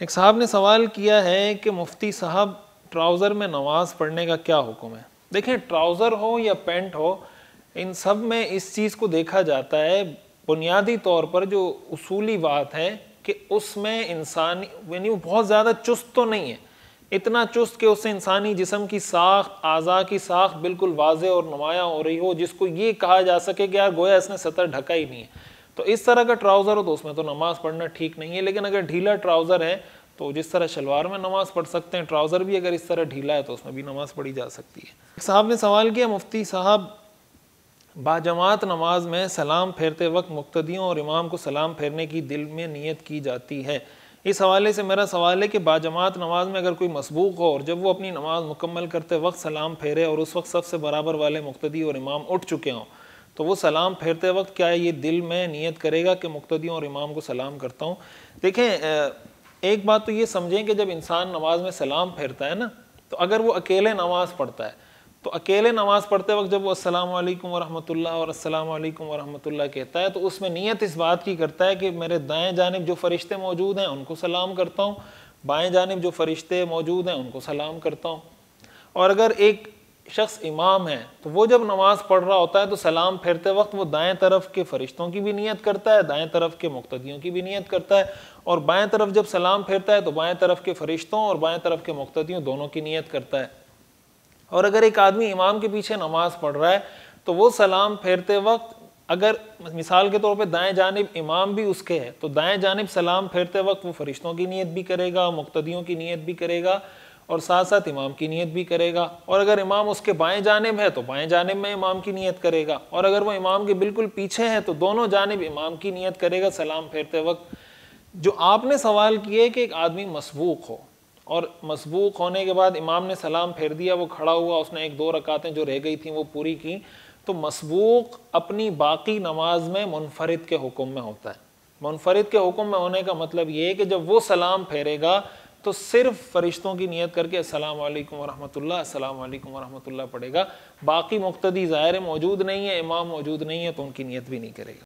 ایک صاحب نے سوال کیا ہے کہ مفتی صاحب ٹراؤزر میں نماز پڑھنے کا کیا حکم ہے؟ دیکھیں، ٹراؤزر ہو یا پینٹ ہو، ان سب میں اس چیز کو دیکھا جاتا ہے، بنیادی طور پر جو اصولی بات ہے کہ اس میں انسانی یعنی وہ بہت زیادہ چست تو نہیں ہے، اتنا چست کہ اس سے انسانی جسم کی ساخت، اعضاء کی ساخت بالکل واضح اور نمایاں ہو رہی ہو، جس کو یہ کہا جا سکے کہ یار گویا اس نے سطر ڈھکا ہی نہیں ہے۔ تو اس طرح کا ٹراؤزر ہو تو اس میں تو نماز پڑھنا ٹھیک نہیں ہے، لیکن اگر ڈھیلا ٹراؤزر ہے تو جس طرح شلوار میں نماز پڑھ سکتے ہیں، ٹراؤزر بھی اگر اس طرح ڈھیلا ہے تو اس میں بھی نماز پڑھی جا سکتی ہے۔ ایک صاحب نے سوال کیا، مفتی صاحب باجماعت نماز میں سلام پھیرتے وقت مقتدیوں اور امام کو سلام پھیرنے کی دل میں نیت کی جاتی ہے۔ اس حوالے سے میرا سوال ہے کہ باجماعت نماز میں اگر کوئی مسبوق ہو اور جب وہ اپنی نماز مکمل کرتے وقت سلام پھیرے اور اس وقت سب سے برابر والے مقتدی اور امام اٹھ چکے ہوں، تو وہ سلام پھیرتے وقت کیا یہ دل میں نیت کرے گا کہ مقتدیوں اور امام کو سلام کرتا ہوں؟ دیکھیں، ایک بات تو یہ سمجھیں کہ جب انسان نماز میں سلام پھیرتا ہے نا، تو اگر وہ اکیلے نماز پڑھتا ہے تو اکیلے نماز پڑھتے وقت جب وہ السلام علیکم ورحمۃ اللہ اور السلام علیکم ورحمۃ اللہ کہتا ہے تو اس میں نیت اس بات کی کرتا ہے کہ میرے دائیں جانب جو فرشتے موجود ہیں ان کو سلام کرتا ہوں، بائیں جانب جو فرشتے موجود ہیں ان کو سلام کرتا ہوں۔ اور اگر ایک شخص امام ہے تو وہ جب نماز پڑھ رہا ہوتا ہے تو سلام پھیرتے وقت وہ دائیں طرف کے فرشتوں کی بھی نیت کرتا ہے، دائیں طرف کے مقتدیوں کی بھی نیت کرتا ہے، اور بائیں طرف جب سلام پھیرتا ہے تو بائیں طرف کے فرشتوں اور بائیں طرف کے مقتدیوں دونوں کی نیت کرتا ہے۔ اور اگر ایک آدمی امام کے پیچھے نماز پڑھ رہا ہے تو وہ سلام پھیرتے وقت اگر مثال کے طور پہ دائیں جانب امام بھی اس کے ہے تو دائیں جانب سلام پھیرتے وقت وہ فرشتوں کی نیت بھی کرے گا، مقتدیوں کی نیت بھی کرے گا، اور ساتھ ساتھ امام کی نیت بھی کرے گا۔ اور اگر امام اس کے بائیں جانب ہے تو بائیں جانب میں امام کی نیت کرے گا، اور اگر وہ امام کے بالکل پیچھے ہے تو دونوں جانب امام کی نیت کرے گا سلام پھیرتے وقت۔ جو آپ نے سوال کیے کہ ایک آدمی مسبوق ہو اور مسبوق ہونے کے بعد امام نے سلام پھیر دیا، وہ کھڑا ہوا، اس نے ایک دو رکعتیں جو رہ گئی تھیں وہ پوری کی، تو مسبوق اپنی باقی نماز میں منفرد کے حکم میں ہوتا ہے۔ منفرد کے حکم میں ہونے کا مطلب یہ ہے کہ جب وہ سلام پھیرے گا تو صرف فرشتوں کی نیت کر کے السلام علیکم ورحمۃ اللہ، السلام علیکم ورحمۃ اللہ پڑھے گا، باقی مقتدی ظاہر موجود نہیں ہے، امام موجود نہیں ہے تو ان کی نیت بھی نہیں کرے گا۔